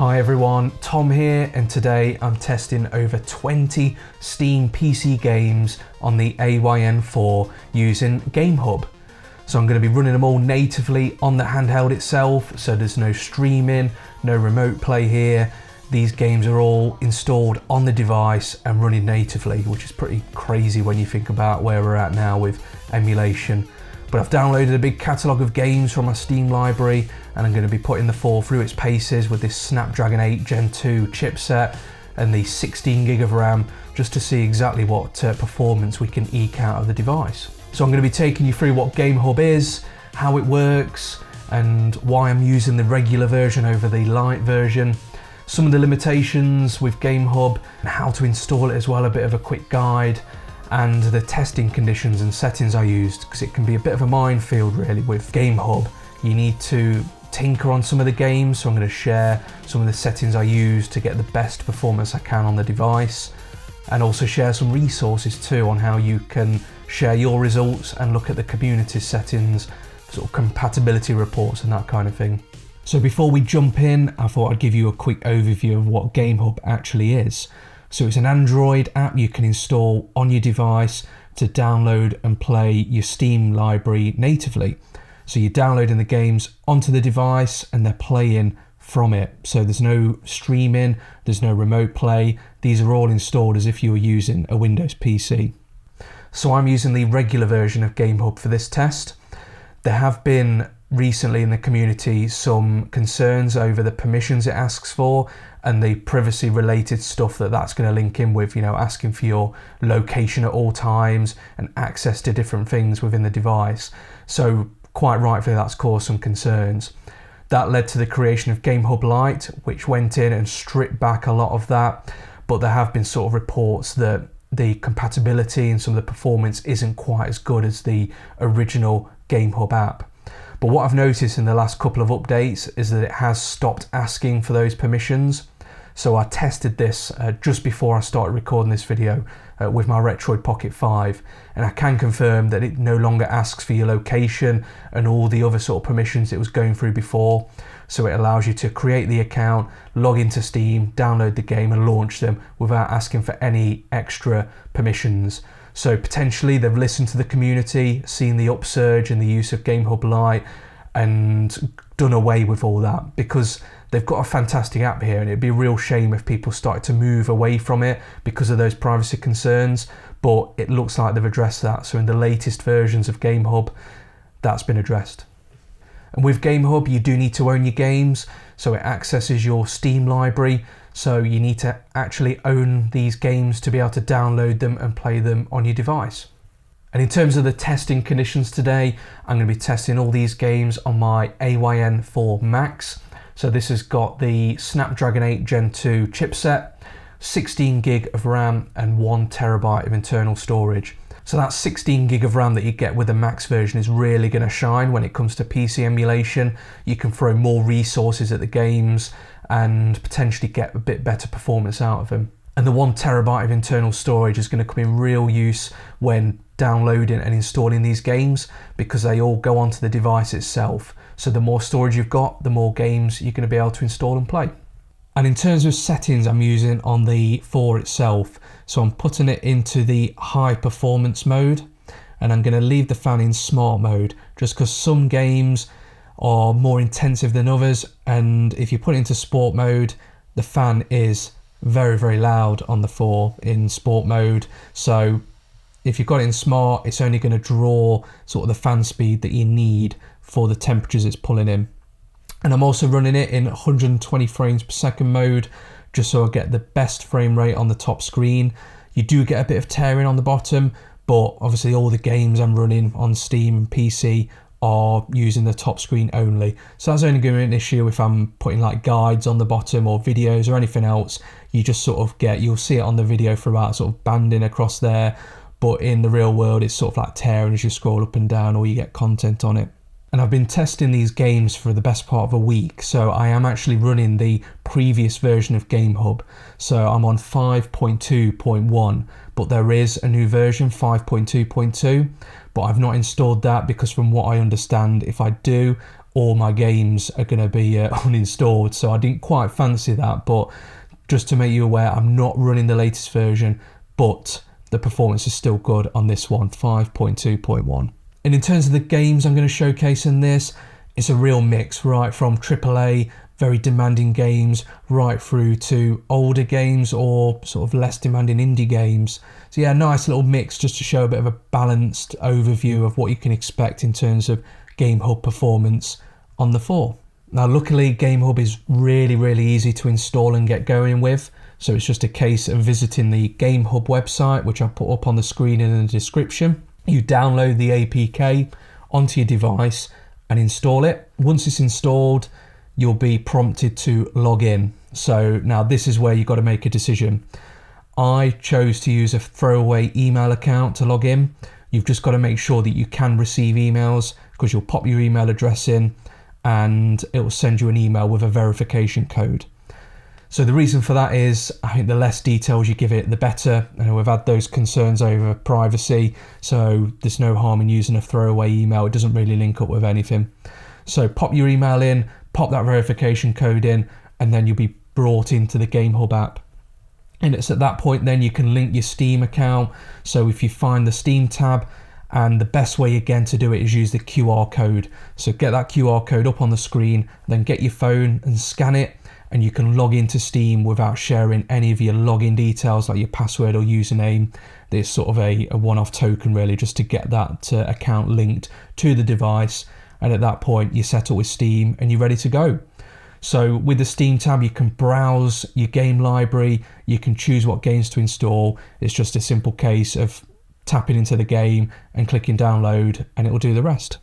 Hi everyone, Tom here, and today I'm testing over 20 Steam PC games on the AYN Thor using GameHub. So I'm going to be running them all natively on the handheld itself, so there's no streaming, no remote play here. These games are all installed on the device and running natively, which is pretty crazy when you think about where we're at now with emulation. But I've downloaded a big catalogue of games from my Steam library, and I'm going to be putting the Thor through its paces with this Snapdragon 8 Gen 2 chipset and the 16 gig of RAM, just to see exactly what performance we can eke out of the device. So I'm going to be taking you through what GameHub is, how it works, and why I'm using the regular version over the Lite version, some of the limitations with GameHub, and how to install it as well, a bit of a quick guide, and the testing conditions and settings I used, because it can be a bit of a minefield really with GameHub. You need to tinker on some of the games, so I'm going to share some of the settings I use to get the best performance I can on the device, and also share some resources too on how you can share your results and look at the community settings, sort of compatibility reports and that kind of thing. So before we jump in, I thought I'd give you a quick overview of what GameHub actually is. So it's an Android app you can install on your device to download and play your Steam library natively. So you're downloading the games onto the device and they're playing from it. So there's no streaming, there's no remote play. These are all installed as if you were using a Windows PC. So I'm using the regular version of GameHub for this test. There have been recently in the community some concerns over the permissions it asks for and the privacy related stuff that's going to link in with, asking for your location at all times and access to different things within the device. So quite rightfully that's caused some concerns. That led to the creation of GameHub Lite, which went in and stripped back a lot of that, but there have been sort of reports that the compatibility and some of the performance isn't quite as good as the original GameHub app. But what I've noticed in the last couple of updates is that it has stopped asking for those permissions. So I tested this just before I started recording this video with my Retroid Pocket 5, and I can confirm that it no longer asks for your location and all the other sort of permissions it was going through before. So it allows you to create the account, log into Steam, download the game and launch them without asking for any extra permissions. So potentially they've listened to the community, seen the upsurge in the use of GameHub Lite and done away with all that, because they've got a fantastic app here and it'd be a real shame if people started to move away from it because of those privacy concerns, but it looks like they've addressed that. So in the latest versions of GameHub, that's been addressed. And with GameHub, you do need to own your games, so it accesses your Steam library, so you need to actually own these games to be able to download them and play them on your device. And in terms of the testing conditions today, I'm going to be testing all these games on my AYN Thor Max. So this has got the Snapdragon 8 Gen 2 chipset, 16 gig of RAM and 1 terabyte of internal storage. So that 16 gig of RAM that you get with the Max version is really going to shine when it comes to PC emulation. You can throw more resources at the games and potentially get a bit better performance out of them. And the 1 terabyte of internal storage is going to come in real use when downloading and installing these games, because they all go onto the device itself. So the more storage you've got, the more games you're going to be able to install and play. And in terms of settings, I'm using on the Thor itself. So I'm putting it into the high performance mode, and I'm going to leave the fan in smart mode just because some games are more intensive than others. And if you put it into sport mode, the fan is very, very loud on the Thor in sport mode. So if you've got it in smart, it's only going to draw sort of the fan speed that you need for the temperatures it's pulling in. And I'm also running it in 120 frames per second mode, just so I get the best frame rate on the top screen. You do get a bit of tearing on the bottom, but obviously all the games I'm running on Steam and PC are using the top screen only. So that's only going to be an issue if I'm putting like guides on the bottom or videos or anything else. You just sort of you'll see it on the video throughout, sort of banding across there. But in the real world, it's sort of like tearing as you scroll up and down, or you get content on it. And I've been testing these games for the best part of a week, so I am actually running the previous version of GameHub. So I'm on 5.2.1, but there is a new version, 5.2.2, but I've not installed that because from what I understand, if I do, all my games are going to be uninstalled. So I didn't quite fancy that, but just to make you aware, I'm not running the latest version, but the performance is still good on this one, 5.2.1. And in terms of the games I'm going to showcase in this, it's a real mix, right from AAA, very demanding games, right through to older games or sort of less demanding indie games. So yeah, nice little mix just to show a bit of a balanced overview of what you can expect in terms of GameHub performance on the Thor. Now luckily GameHub is really easy to install and get going with, so it's just a case of visiting the GameHub website, which I'll put up on the screen in the description. You download the APK onto your device and install it. Once it's installed, you'll be prompted to log in. So now this is where you've got to make a decision. I chose to use a throwaway email account to log in. You've just got to make sure that you can receive emails, because you'll pop your email address in and it will send you an email with a verification code. So the reason for that is, I think the less details you give it, the better. And we've had those concerns over privacy, so there's no harm in using a throwaway email. It doesn't really link up with anything. So pop your email in, pop that verification code in, and then you'll be brought into the GameHub app. And it's at that point then you can link your Steam account. So if you find the Steam tab, and the best way again to do it is use the QR code. So get that QR code up on the screen, then get your phone and scan it, and you can log into Steam without sharing any of your login details like your password or username. There's sort of a one-off token really, just to get that account linked to the device. And at that point you're set up with Steam and you're ready to go. So with the Steam tab, you can browse your game library, you can choose what games to install. It's just a simple case of tapping into the game and clicking download, and it will do the rest.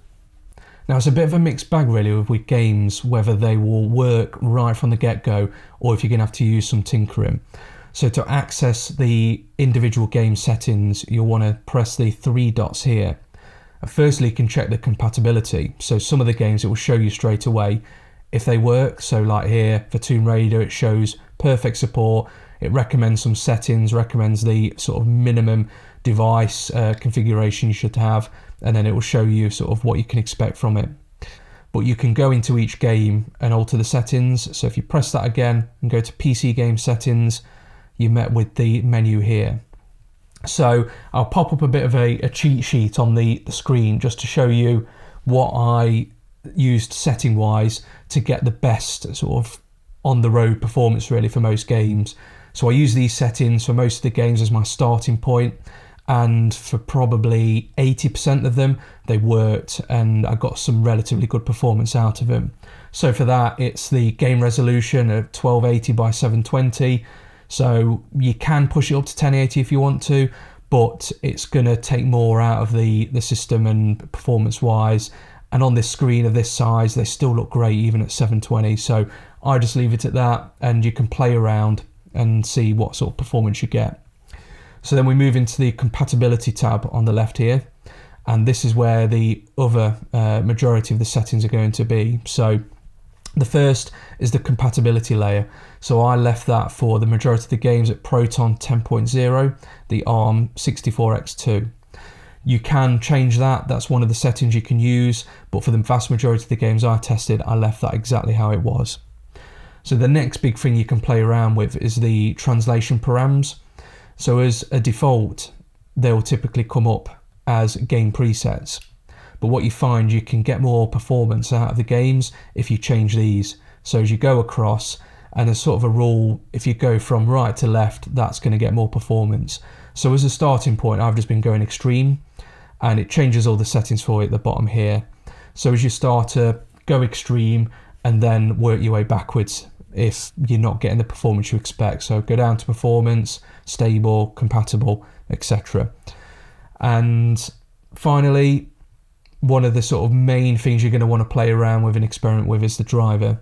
Now it's a bit of a mixed bag really with games, whether they will work right from the get-go or if you're going to have to use some tinkering. So to access the individual game settings, you'll want to press the three dots here. Firstly, you can check the compatibility. So some of the games it will show you straight away if they work. So like here for Tomb Raider, it shows perfect support. It recommends some settings, recommends the sort of minimum device configuration you should have, and then it will show you sort of what you can expect from it. But you can go into each game and alter the settings. So if you press that again and go to PC game settings, you're met with the menu here. So I'll pop up a bit of a cheat sheet on the screen just to show you what I used setting wise to get the best sort of on the road performance really for most games. So I use these settings for most of the games as my starting point, and for probably 80% of them they worked and I got some relatively good performance out of them. So for that, it's the game resolution of 1280 by 720. So you can push it up to 1080 if you want to, but it's going to take more out of the system and performance wise. And on this screen of this size, they still look great even at 720. So I just leave it at that, and you can play around and see what sort of performance you get. So then we move into the compatibility tab on the left here, and this is where the other majority of the settings are going to be. So the first is the compatibility layer. So I left that for the majority of the games at Proton 10.0, the ARM 64X2. You can change that, that's one of the settings you can use, but for the vast majority of the games I tested, I left that exactly how it was. So the next big thing you can play around with is the translation params. So as a default, they'll typically come up as game presets. But what you find, you can get more performance out of the games if you change these. So as you go across, and there's sort of a rule, if you go from right to left, that's going to get more performance. So as a starting point, I've just been going extreme, and it changes all the settings for you at the bottom here. So as you start to go extreme and then work your way backwards if you're not getting the performance you expect. So go down to performance, stable, compatible, etc. And finally, one of the sort of main things you're going to want to play around with and experiment with is the driver.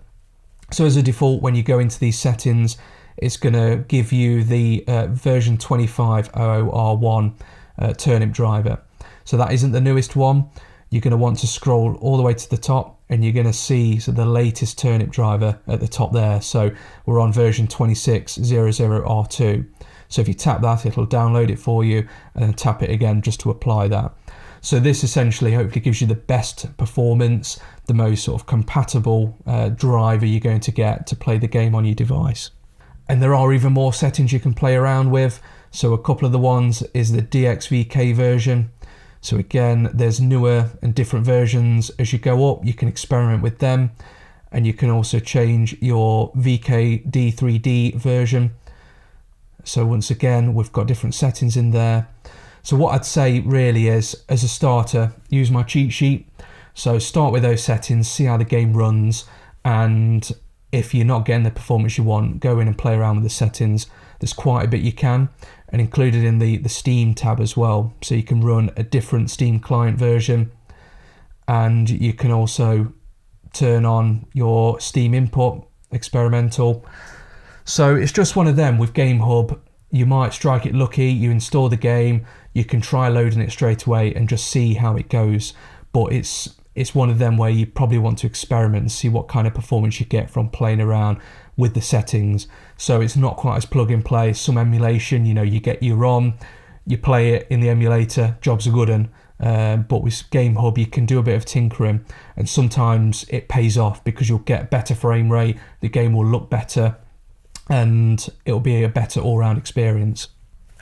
So as a default, when you go into these settings, it's going to give you the version 25.00R1 Turnip driver. So that isn't the newest one. You're going to want to scroll all the way to the top, and you're going to see the latest Turnip driver at the top there. So we're on version 26.00R2. So if you tap that, it'll download it for you, and then tap it again just to apply that. So this essentially hopefully gives you the best performance, the most sort of compatible driver you're going to get to play the game on your device. And there are even more settings you can play around with. So a couple of the ones is the DXVK version. So again, there's newer and different versions. As you go up, you can experiment with them. And you can also change your VK D3D version. So once again, we've got different settings in there. So what I'd say really is, as a starter, use my cheat sheet. So start with those settings, see how the game runs, and if you're not getting the performance you want, go in and play around with the settings. There's quite a bit you can, and included in the Steam tab as well. So you can run a different Steam client version, and you can also turn on your Steam input, experimental. So it's just one of them with GameHub. You might strike it lucky, you install the game, you can try loading it straight away and just see how it goes. But it's one of them where you probably want to experiment and see what kind of performance you get from playing around with the settings. So it's not quite as plug and play. Some emulation, you know, you get your ROM, you play it in the emulator, job's a good one. But with GameHub you can do a bit of tinkering, and sometimes it pays off because you'll get better frame rate, the game will look better, and it'll be a better all-round experience.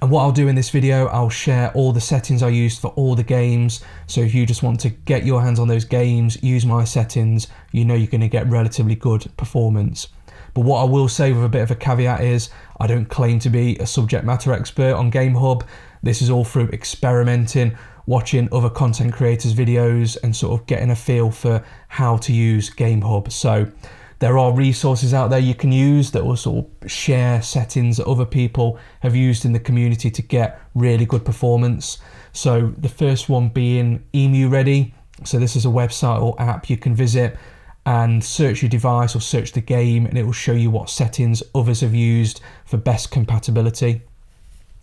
And what I'll do in this video, I'll share all the settings I used for all the games. So if you just want to get your hands on those games, use my settings, you know you're going to get relatively good performance. But what I will say with a bit of a caveat is, I don't claim to be a subject matter expert on GameHub. This is all through experimenting, watching other content creators' videos, and sort of getting a feel for how to use GameHub. So there are resources out there you can use that will sort of share settings that other people have used in the community to get really good performance. So the first one being Emu Ready. So this is a website or app you can visit and search your device or search the game, and it will show you what settings others have used for best compatibility.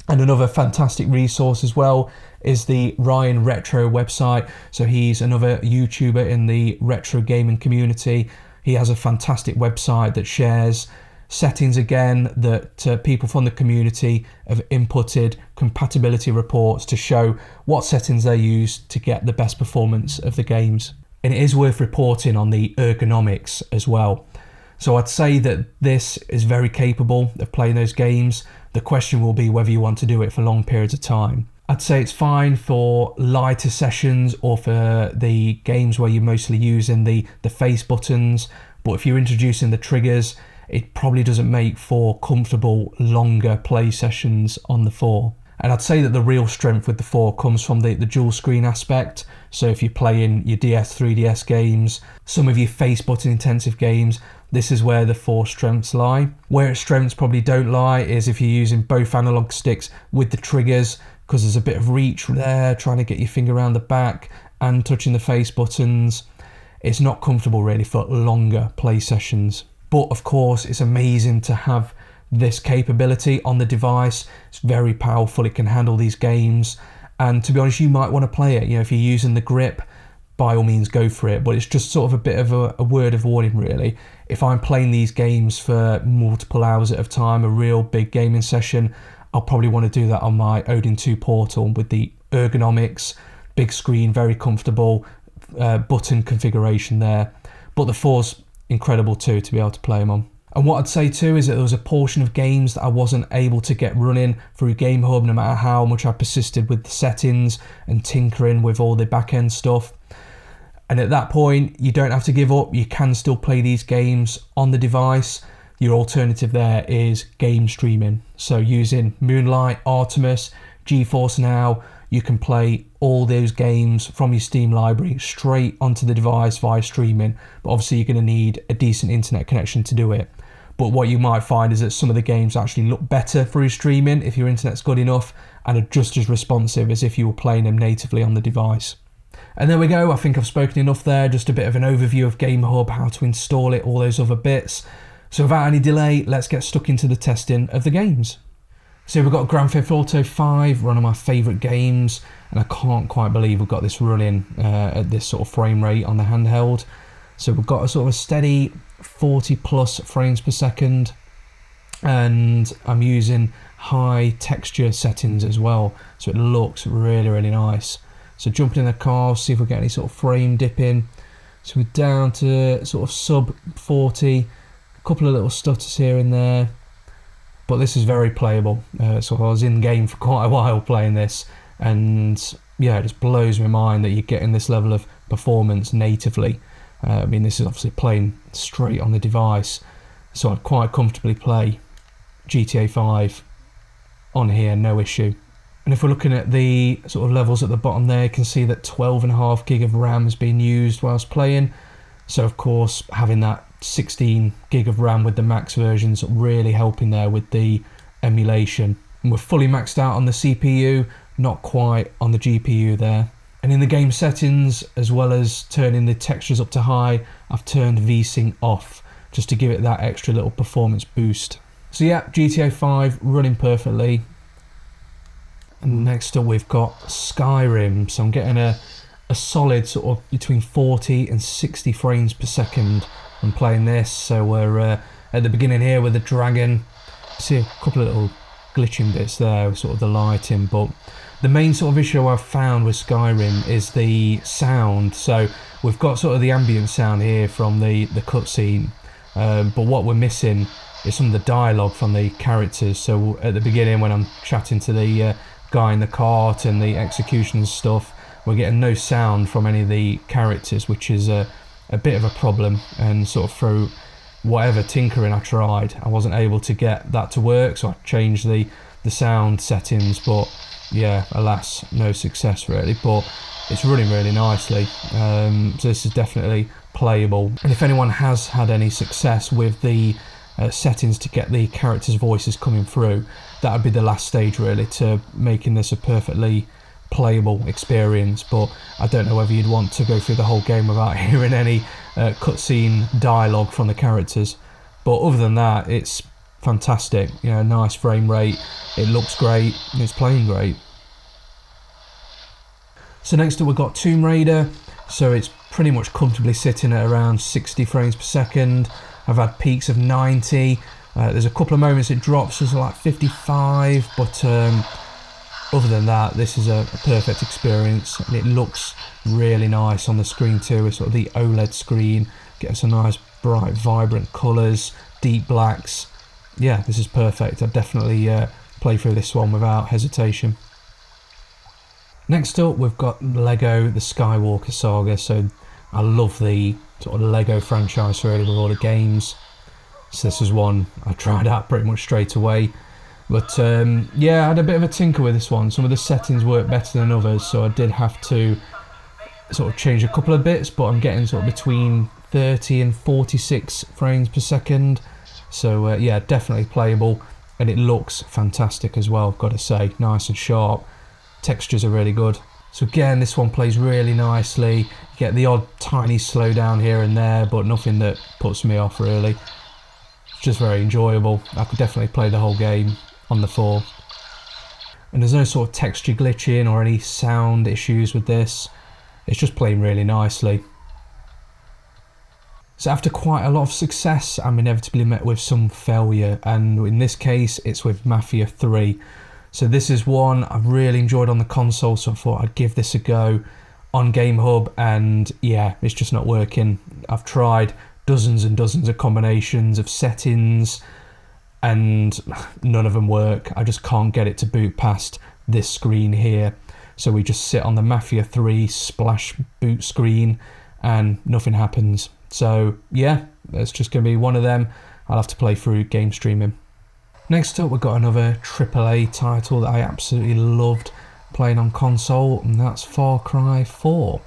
And another fantastic resource as well is the Ryan Retro website. So he's another YouTuber in the retro gaming community. He has a fantastic website that shares settings again that people from the community have inputted, compatibility reports to show what settings they use to get the best performance of the games. And it is worth reporting on the ergonomics as well. So I'd say that this is very capable of playing those games. The question will be whether you want to do it for long periods of time. I'd say it's fine for lighter sessions or for the games where you're mostly using the face buttons, but if you're introducing the triggers, it probably doesn't make for comfortable, longer play sessions on the 4. And I'd say that the real strength with the 4 comes from the dual screen aspect. So if you're playing your DS, 3DS games, some of your face button intensive games, this is where the 4 strengths lie. Where its strengths probably don't lie is if you're using both analog sticks with the triggers, because there's a bit of reach there, trying to get your finger around the back and touching the face buttons. It's not comfortable really for longer play sessions. But of course, it's amazing to have this capability on the device. It's very powerful, it can handle these games. And to be honest, you might want to play it. You know, if you're using the grip, by all means go for it. But it's just sort of a bit of a word of warning really. If I'm playing these games for multiple hours at a time, a real big gaming session, I'll probably want to do that on my Odin 2 Portal with the ergonomics, big screen, very comfortable, button configuration there. But the 4's incredible too, to be able to play them on. And what I'd say too is that there was a portion of games that I wasn't able to get running through GameHub, no matter how much I persisted with the settings and tinkering with all the back-end stuff. And at that point, you don't have to give up. You can still play these games on the device. Your alternative there is game streaming. So using Moonlight, Artemis, GeForce Now, you can play all those games from your Steam library straight onto the device via streaming. But obviously you're going to need a decent internet connection to do it. But what you might find is that some of the games actually look better through streaming if your internet's good enough, and are just as responsive as if you were playing them natively on the device. And there we go, I think I've spoken enough there, just a bit of an overview of GameHub, how to install it, all those other bits. So without any delay, let's get stuck into the testing of the games. So we've got Grand Theft Auto 5, one of my favourite games, and I can't quite believe we've got this running at this sort of frame rate on the handheld. So we've got a sort of a steady 40 plus frames per second, and I'm using high texture settings as well, so it looks really, really nice. So jumping in the car, see if we get any sort of frame dipping. So we're down to sort of sub 40, a couple of little stutters here and there, but this is very playable. So I was in game for quite a while playing this, and yeah, it just blows my mind that you're getting this level of performance natively. I mean, this is obviously playing straight on the device, so I'd quite comfortably play GTA 5 on here, no issue. And if we're looking at the sort of levels at the bottom there, you can see that 12.5 gig of RAM has been used whilst playing. So of course, having that 16 gig of RAM with the max versions really helping there with the emulation. And we're fully maxed out on the CPU, not quite on the GPU there. And in the game settings, as well as turning the textures up to high, I've turned VSync off just to give it that extra little performance boost. So yeah, GTA 5 running perfectly. And next up we've got Skyrim. So I'm getting a solid sort of between 40 and 60 frames per second when playing this. So we're at the beginning here with the dragon. See a couple of little glitching bits there, sort of the lighting, but the main sort of issue I've found with Skyrim is the sound. So we've got sort of the ambient sound here from the cutscene, but what we're missing is some of the dialogue from the characters. So at the beginning when I'm chatting to the guy in the cart and the execution stuff, we're getting no sound from any of the characters, which is a bit of a problem. And sort of through whatever tinkering I tried, I wasn't able to get that to work, so I changed the sound settings, but yeah, alas, no success really. But it's running really nicely, so this is definitely playable. And if anyone has had any success with the settings to get the characters' voices coming through, that would be the last stage really to making this a perfectly playable experience. But I don't know whether you'd want to go through the whole game without hearing any cutscene dialogue from the characters. But other than that, it's fantastic. You know, nice frame rate, it looks great, it's playing great. So next up we've got Tomb Raider. So it's pretty much comfortably sitting at around 60 frames per second. I've had peaks of 90. There's a couple of moments it drops to like 55, but other than that, this is a perfect experience, and it looks really nice on the screen too. It's sort of the OLED screen, getting some nice bright vibrant colours, deep blacks. Yeah, this is perfect. I'd definitely play through this one without hesitation. Next up we've got Lego the Skywalker Saga. So I love the sort of Lego franchise really with all the games. So this is one I tried out pretty much straight away. But yeah, I had a bit of a tinker with this one. Some of the settings work better than others, so I did have to sort of change a couple of bits, but I'm getting sort of between 30 and 46 frames per second. So yeah, definitely playable, and it looks fantastic as well, I've got to say. Nice and sharp, textures are really good. So again, this one plays really nicely. You get the odd tiny slowdown here and there, but nothing that puts me off really. It's just very enjoyable. I could definitely play the whole game on the 4. And there's no sort of texture glitching or any sound issues with this. It's just playing really nicely. So after quite a lot of success, I'm inevitably met with some failure, and in this case it's with Mafia 3. So this is one I've really enjoyed on the console, so I thought I'd give this a go on GameHub, and yeah, it's just not working. I've tried dozens and dozens of combinations of settings and none of them work. I just can't get it to boot past this screen here. So we just sit on the Mafia 3 splash boot screen and nothing happens. So yeah, it's just going to be one of them. I'll have to play through game streaming. Next up, we've got another AAA title that I absolutely loved playing on console, and that's Far Cry 4.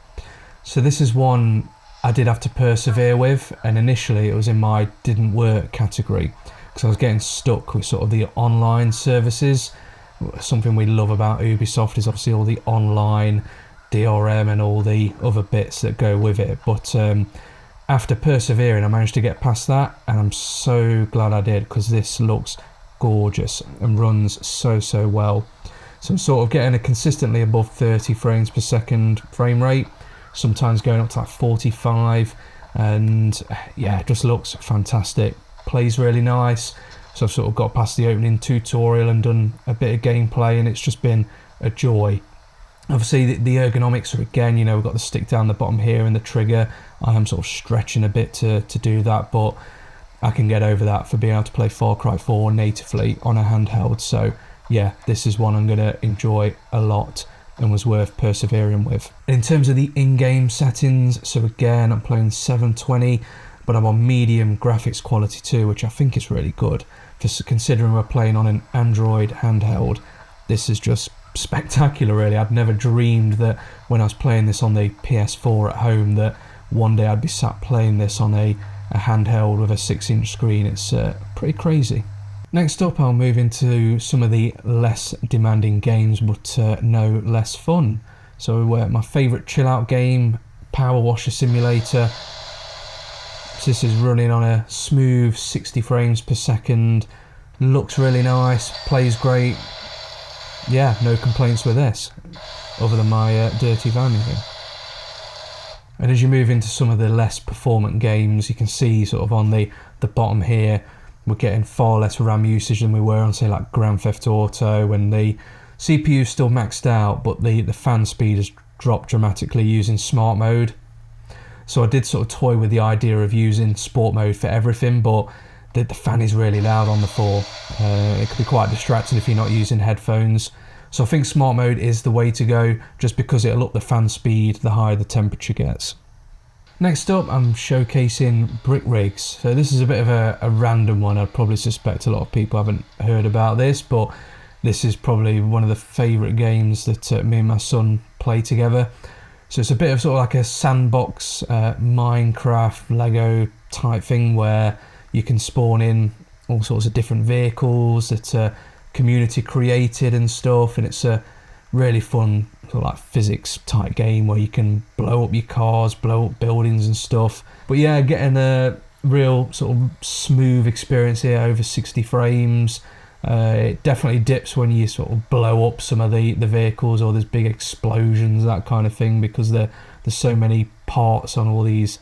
So this is one I did have to persevere with, and initially it was in my didn't work category because I was getting stuck with sort of the online services. Something we love about Ubisoft is obviously all the online DRM and all the other bits that go with it. But after persevering, I managed to get past that, and I'm so glad I did, because this looks gorgeous and runs so well. So I'm sort of getting a consistently above 30 frames per second frame rate, sometimes going up to like 45, and yeah, it just looks fantastic. Plays really nice. So I've sort of got past the opening tutorial and done a bit of gameplay, and it's just been a joy. Obviously the ergonomics are, again, you know, we've got the stick down the bottom here and the trigger. I am sort of stretching a bit to do that, but I can get over that for being able to play Far Cry 4 natively on a handheld. So yeah, this is one I'm going to enjoy a lot and was worth persevering with. In terms of the in-game settings, so again, I'm playing 720, but I'm on medium graphics quality too, which I think is really good. Just considering we're playing on an Android handheld, this is just spectacular really. I'd never dreamed that when I was playing this on the PS4 at home that one day I'd be sat playing this on a handheld with a 6-inch screen. It's pretty crazy. Next up, I'll move into some of the less demanding games, but no less fun. So my favourite chill out game, PowerWash Simulator. This is running on a smooth 60 frames per second, looks really nice, plays great. Yeah, no complaints with this, other than my dirty van here. And as you move into some of the less performant games, you can see sort of on the bottom here, we're getting far less RAM usage than we were on, say, like Grand Theft Auto, and the CPU is still maxed out, but the fan speed has dropped dramatically using smart mode. So I did sort of toy with the idea of using sport mode for everything, but the fan is really loud on the 4. It could be quite distracting if you're not using headphones. So I think smart mode is the way to go, just because it'll up the fan speed the higher the temperature gets. Next up, I'm showcasing brick rigs. So this is a bit of a random one. I'd probably suspect a lot of people haven't heard about this, but this is probably one of the favourite games that me and my son play together. So it's a bit of sort of like a sandbox, Minecraft, Lego type thing where you can spawn in all sorts of different vehicles that are community created and stuff, and it's a really fun sort of like physics type game where you can blow up your cars, blow up buildings and stuff. But yeah, getting a real sort of smooth experience here over 60 frames. It definitely dips when you sort of blow up some of the vehicles, or there's big explosions, that kind of thing, because there's so many parts on all these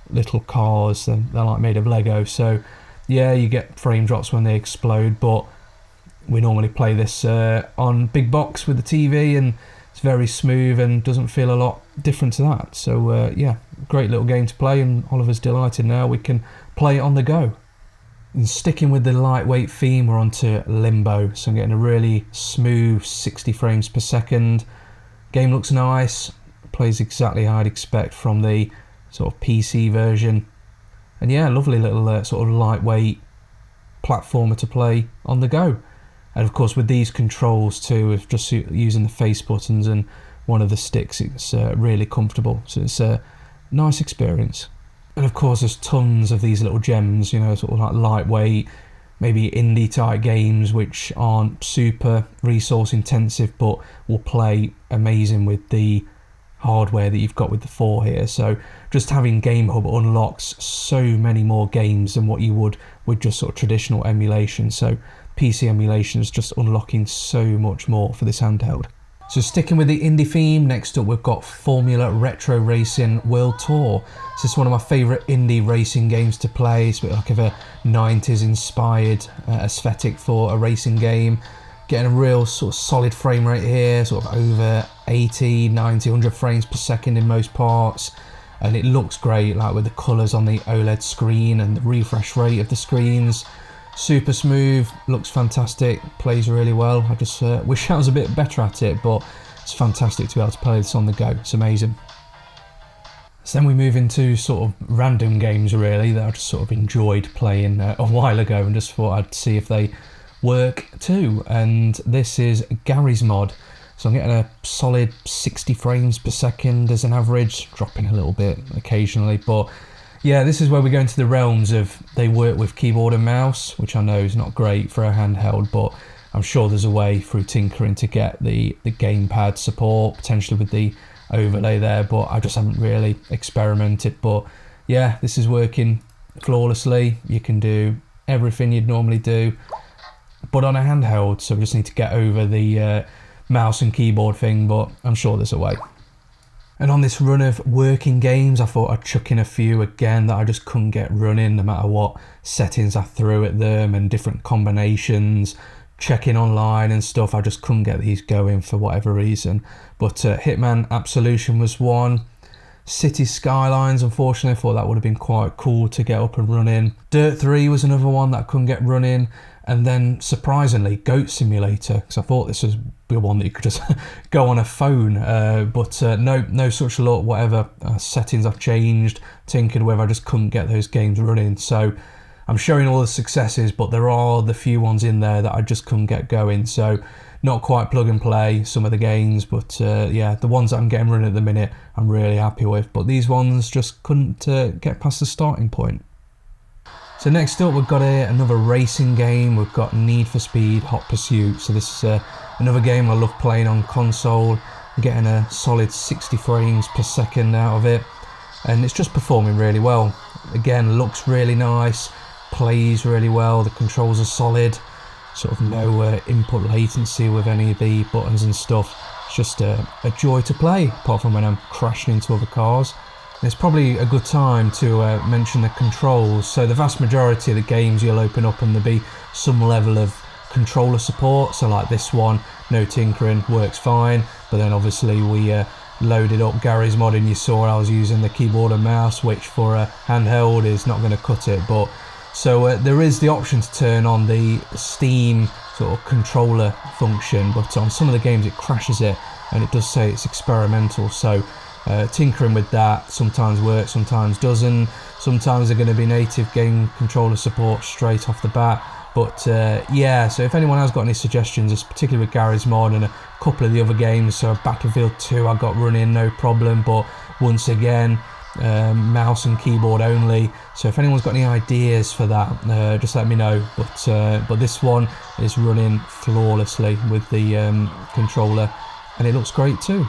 little cars. They're like made of Lego, so yeah, you get frame drops when they explode, but we normally play this on big box with the TV, and it's very smooth and doesn't feel a lot different to that. So yeah, great little game to play, and Oliver's delighted now we can play it on the go. And sticking with the lightweight theme, we're on to Limbo. So I'm getting a really smooth 60 frames per second. Game looks nice, plays exactly how I'd expect from the sort of PC version. And yeah, lovely little sort of lightweight platformer to play on the go. And of course with these controls too, of just using the face buttons and one of the sticks, it's really comfortable. So it's a nice experience. And of course there's tons of these little gems, you know, sort of like lightweight, maybe indie type games which aren't super resource intensive but will play amazing with the hardware that you've got with the 4 here. So just having GameHub unlocks so many more games than what you would with just sort of traditional emulation. So PC emulation is just unlocking so much more for this handheld. So sticking with the indie theme, next up we've got Formula Retro Racing World Tour. So this is one of my favourite indie racing games to play. It's a bit like of a 90s inspired aesthetic for a racing game. Getting a real sort of solid frame rate here, sort of over 80, 90, 100 frames per second in most parts. And it looks great, like with the colours on the OLED screen and the refresh rate of the screens. Super smooth, looks fantastic, plays really well. I just wish I was a bit better at it, but it's fantastic to be able to play this on the go. It's amazing. So then we move into sort of random games really that I just sort of enjoyed playing a while ago and just thought I'd see if they work too. And this is Garry's mod. So I'm getting a solid 60 frames per second as an average, dropping a little bit occasionally, but yeah, this is where we go into the realms of they work with keyboard and mouse, which I know is not great for a handheld, but I'm sure there's a way through tinkering to get the gamepad support, potentially with the overlay there, but I just haven't really experimented. But yeah, this is working flawlessly. You can do everything you'd normally do, but on a handheld, so we just need to get over the mouse and keyboard thing, but I'm sure there's a way. And on this run of working games, I thought I'd chuck in a few again that I just couldn't get running no matter what settings I threw at them and different combinations. checking online and stuff, I just couldn't get these going for whatever reason. But Hitman Absolution was one. City Skylines, unfortunately, I thought that would have been quite cool to get up and running. Dirt 3 was another one that I couldn't get running. And then, surprisingly, Goat Simulator, because I thought this was the one that you could just go on a phone. But no such luck, whatever settings I've changed, tinkered with, I just couldn't get those games running. So I'm showing all the successes, but there are the few ones in there that I just couldn't get going. So not quite plug and play some of the games, but yeah, the ones that I'm getting running at the minute, I'm really happy with. But these ones just couldn't get past the starting point. So next up, we've got another racing game. We've got Need for Speed Hot Pursuit. So this is another game I love playing on console. I'm getting a solid 60 frames per second out of it, and it's just performing really well. Again, looks really nice, plays really well, the controls are solid, sort of no input latency with any of the buttons and stuff. It's just a joy to play, apart from when I'm crashing into other cars. It's probably a good time to mention the controls. So the vast majority of the games you'll open up and there'll be some level of controller support. So like this one, no tinkering, works fine. But then obviously we loaded up Garry's mod and you saw I was using the keyboard and mouse, which for a handheld is not going to cut it. But so there is the option to turn on the Steam sort of controller function, but on some of the games it crashes it, and it does say it's experimental. So tinkering with that sometimes works, sometimes doesn't. Sometimes they're going to be native game controller support straight off the bat. But yeah, so if anyone has got any suggestions, particularly with Garry's mod and a couple of the other games, so Battlefield 2 I got running no problem, but once again, mouse and keyboard only. So if anyone's got any ideas for that, just let me know. But this one is running flawlessly with the controller, and it looks great too.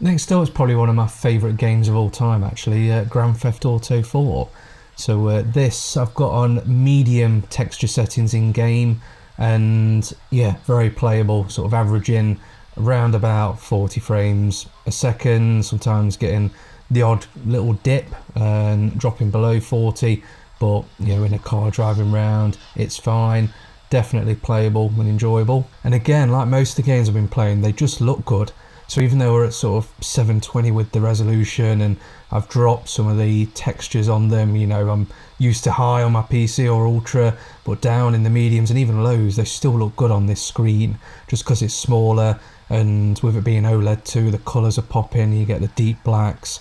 Next up is probably one of my favourite games of all time, actually, Grand Theft Auto 4. So this I've got on medium texture settings in game, and yeah, very playable, sort of averaging around about 40 frames a second, sometimes getting the odd little dip and dropping below 40, but you know, in a car driving around, it's fine. Definitely playable and enjoyable. And again, like most of the games I've been playing, they just look good. So even though we're at sort of 720 with the resolution and I've dropped some of the textures on them, you know, I'm used to high on my PC or ultra, but down in the mediums and even lows, they still look good on this screen just because it's smaller, and with it being OLED too, the colours are popping, you get the deep blacks.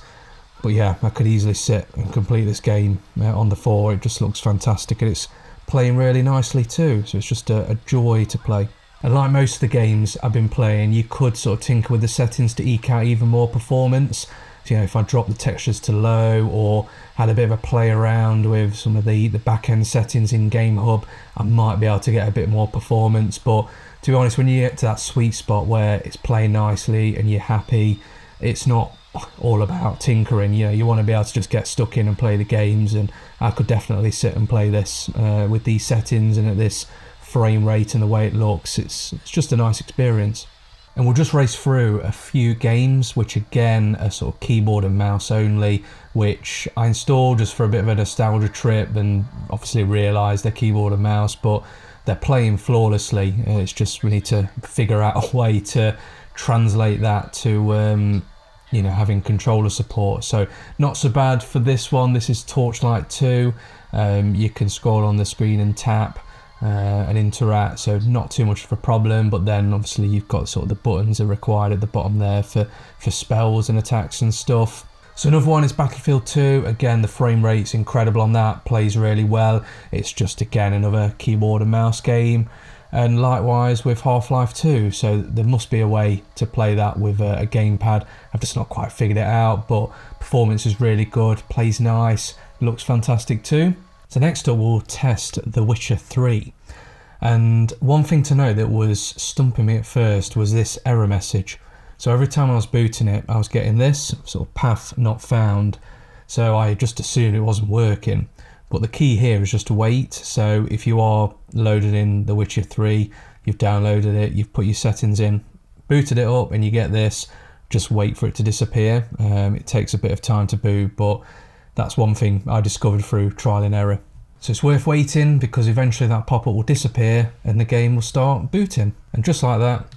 But yeah, I could easily sit and complete this game on the 4. It just looks fantastic, and it's playing really nicely too, so it's just a joy to play. And like most of the games I've been playing, you could sort of tinker with the settings to eke out even more performance. So, you know, if I drop the textures to low or had a bit of a play around with some of the back-end settings in GameHub, I might be able to get a bit more performance. But to be honest, when you get to that sweet spot where it's playing nicely and you're happy, it's not all about tinkering. You know, you want to be able to just get stuck in and play the games, and I could definitely sit and play this with these settings and at this frame rate and the way it looks. It's just a nice experience. And we'll just race through a few games which again are sort of keyboard and mouse only, which I installed just for a bit of a nostalgia trip, and obviously realised they're keyboard and mouse, but they're playing flawlessly. It's just we need to figure out a way to translate that to you know, having controller support. So not so bad for this one. This is Torchlight 2. You can scroll on the screen and tap and interact, so not too much of a problem. But then obviously you've got sort of the buttons are required at the bottom there for spells and attacks and stuff. So another one is Battlefield 2. Again, the frame rate's incredible on that, plays really well. It's just again another keyboard and mouse game. And likewise with Half-Life 2, so there must be a way to play that with a gamepad. I've just not quite figured it out, but performance is really good, plays nice, looks fantastic too. So next up we'll test The Witcher 3. And one thing to note that was stumping me at first was this error message. So every time I was booting it, I was getting this sort of path not found. So I just assumed it wasn't working. But the key here is just to wait. So if you are loaded in The Witcher 3, you've downloaded it, you've put your settings in, booted it up, and you get this, just wait for it to disappear. It takes a bit of time to boot, but that's one thing I discovered through trial and error. So it's worth waiting because eventually that pop-up will disappear and the game will start booting. And just like that,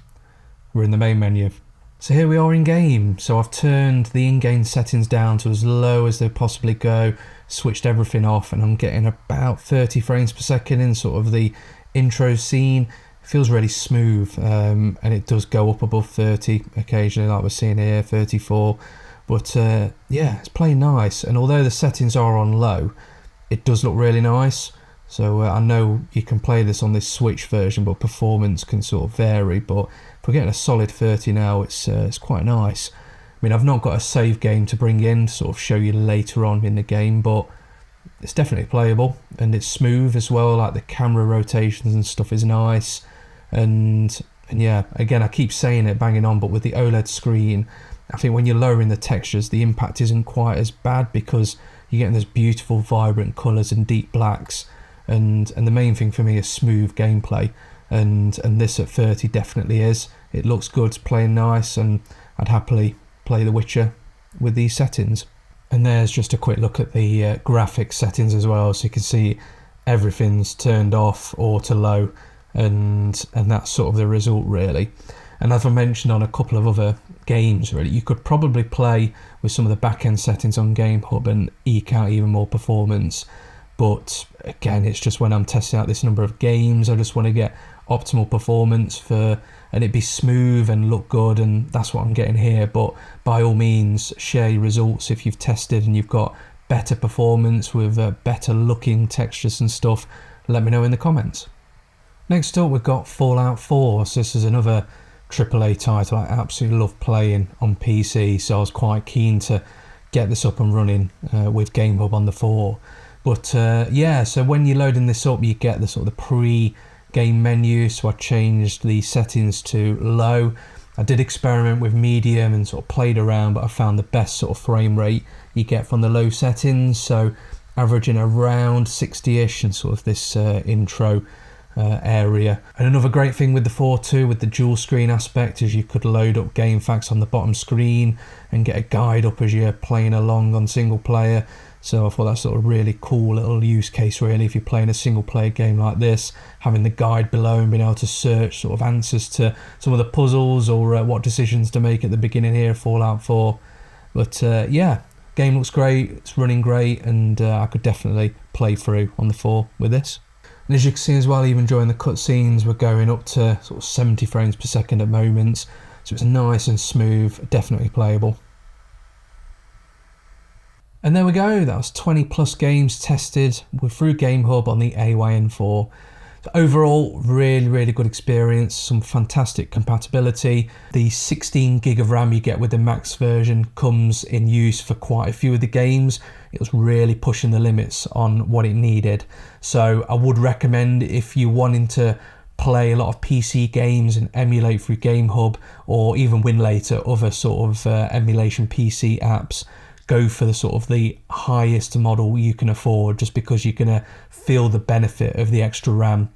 we're in the main menu. So here we are in game. So I've turned the in-game settings down to as low as they possibly go, switched everything off, and I'm getting about 30 frames per second in sort of the intro scene. It feels really smooth, and it does go up above 30 occasionally, like we're seeing here, 34. But yeah, it's playing nice. And although the settings are on low, it does look really nice. So I know you can play this on this Switch version, but performance can sort of vary. But if we're getting a solid 30 now, it's quite nice. I mean, I've not got a save game to bring in to sort of show you later on in the game, but it's definitely playable and it's smooth as well. Like the camera rotations and stuff is nice. And yeah, again, I keep saying it, banging on, but with the OLED screen, I think when you're lowering the textures, the impact isn't quite as bad because you're getting those beautiful, vibrant colours and deep blacks. And the main thing for me is smooth gameplay. And this at 30 definitely is. It looks good, it's playing nice, and I'd happily play The Witcher with these settings. And there's just a quick look at the graphics settings as well, so you can see everything's turned off or to low, and that's sort of the result really. And as I mentioned on a couple of other games really, you could probably play with some of the back-end settings on GameHub and eke out even more performance. But again, it's just when I'm testing out this number of games, I just want to get optimal performance and it be smooth and look good, and that's what I'm getting here. But by all means, share your results if you've tested and you've got better performance with better looking textures and stuff. Let me know in the comments. Next up, we've got Fallout 4. So this is another AAA title I absolutely love playing on PC, so I was quite keen to get this up and running with GameHub on the 4. But yeah, so when you're loading this up, you get the sort of the pre-game menu. So I changed the settings to low. I did experiment with medium and sort of played around, but I found the best sort of frame rate you get from the low settings. So averaging around 60-ish and sort of this intro area. And another great thing with the 4.2 with the dual screen aspect is you could load up game facts on the bottom screen and get a guide up as you're playing along on single player. So I thought that's sort of really cool little use case really, if you're playing a single player game like this, having the guide below and being able to search sort of answers to some of the puzzles or what decisions to make at the beginning here of Fallout 4. But yeah, game looks great, it's running great, and I could definitely play through on the 4 with this. And as you can see as well, even during the cutscenes, we're going up to sort of 70 frames per second at moments. So it's nice and smooth, definitely playable. And there we go, that was 20 plus games tested through GameHub on the AYN Thor. So overall, really good experience, some fantastic compatibility. The 16 gig of RAM you get with the Max version comes in use for quite a few of the games. It was really pushing the limits on what it needed. So I would recommend, if you're wanting to play a lot of PC games and emulate through GameHub, or even Winlater, other sort of emulation PC apps, go for the sort of the highest model you can afford, just because you're going to feel the benefit of the extra RAM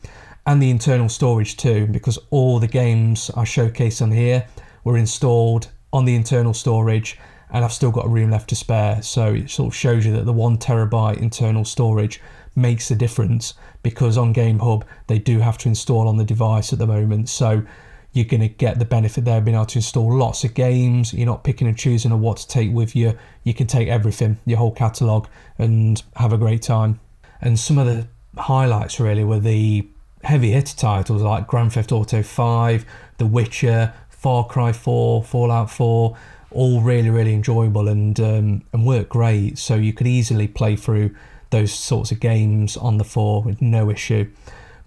and the internal storage too, because all the games I showcase on here were installed on the internal storage and I've still got room left to spare. So it sort of shows you that the 1 terabyte internal storage makes a difference, because on GameHub they do have to install on the device at the moment. So you're going to get the benefit there of being able to install lots of games. You're not picking and choosing on what to take with you. You can take everything, your whole catalogue, and have a great time. And some of the highlights really were the heavy hitter titles like Grand Theft Auto 5, The Witcher, Far Cry 4, Fallout 4, all really enjoyable and work great. So you could easily play through those sorts of games on the 4 with no issue.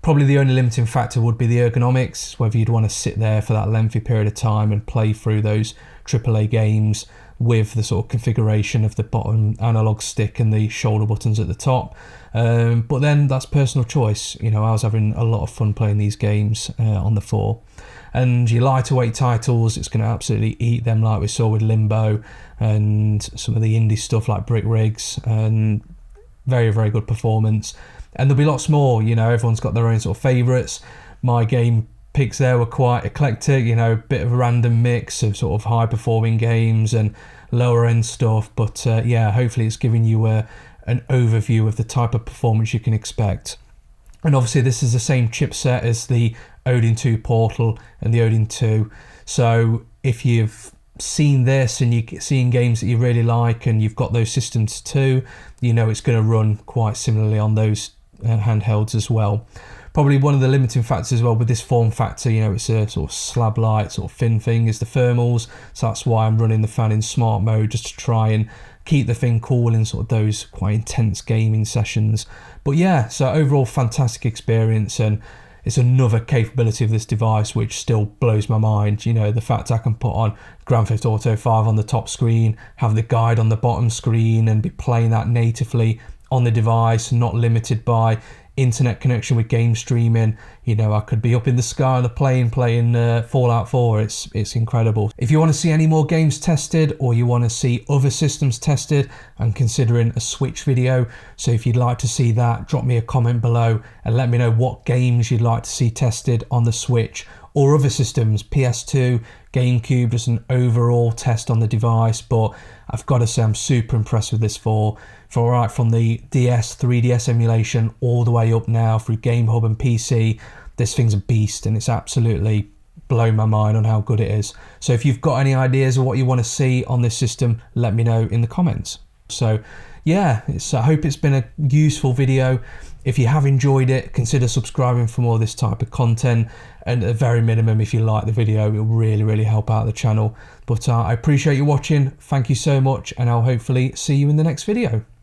Probably the only limiting factor would be the ergonomics, whether you'd want to sit there for that lengthy period of time and play through those AAA games with the sort of configuration of the bottom analog stick and the shoulder buttons at the top. But then that's personal choice. You know, I was having a lot of fun playing these games on the 4. And your lighter weight titles, it's going to absolutely eat them, like we saw with Limbo and some of the indie stuff like Brick Rigs, and very good performance. And there'll be lots more, you know, everyone's got their own sort of favourites. My game picks there were quite eclectic, you know, a bit of a random mix of sort of high performing games and lower end stuff. But yeah, hopefully it's giving you a an overview of the type of performance you can expect. And obviously this is the same chipset as the Odin 2 Portal and the Odin 2. So if you've seen this and you're seeing games that you really like and you've got those systems too, you know it's going to run quite similarly on those handhelds as well. Probably one of the limiting factors as well with this form factor, you know, it's a sort of slab light, sort of thin thing, is the thermals. So that's why I'm running the fan in smart mode, just to try and keep the thing cool in sort of those quite intense gaming sessions. But yeah, so overall fantastic experience, and it's another capability of this device which still blows my mind. You know, the fact I can put on Grand Theft Auto 5 on the top screen, have the guide on the bottom screen, and be playing that natively on the device, not limited by internet connection with game streaming. You know, I could be up in the sky on the plane playing Fallout 4. It's incredible. If you want to see any more games tested, or you want to see other systems tested, I'm considering a Switch video. So if you'd like to see that, drop me a comment below and let me know what games you'd like to see tested on the Switch or other systems, PS2, GameCube, just an overall test on the device. But I've got to say I'm super impressed with this right from the DS, 3DS emulation all the way up now through GameHub and PC. This thing's a beast, and it's absolutely blown my mind on how good it is. So if you've got any ideas of what you want to see on this system, let me know in the comments. So yeah, I hope it's been a useful video. If you have enjoyed it, consider subscribing for more of this type of content, and at the very minimum, if you like the video, it'll really help out the channel. But I appreciate you watching. Thank you so much, and I'll hopefully see you in the next video.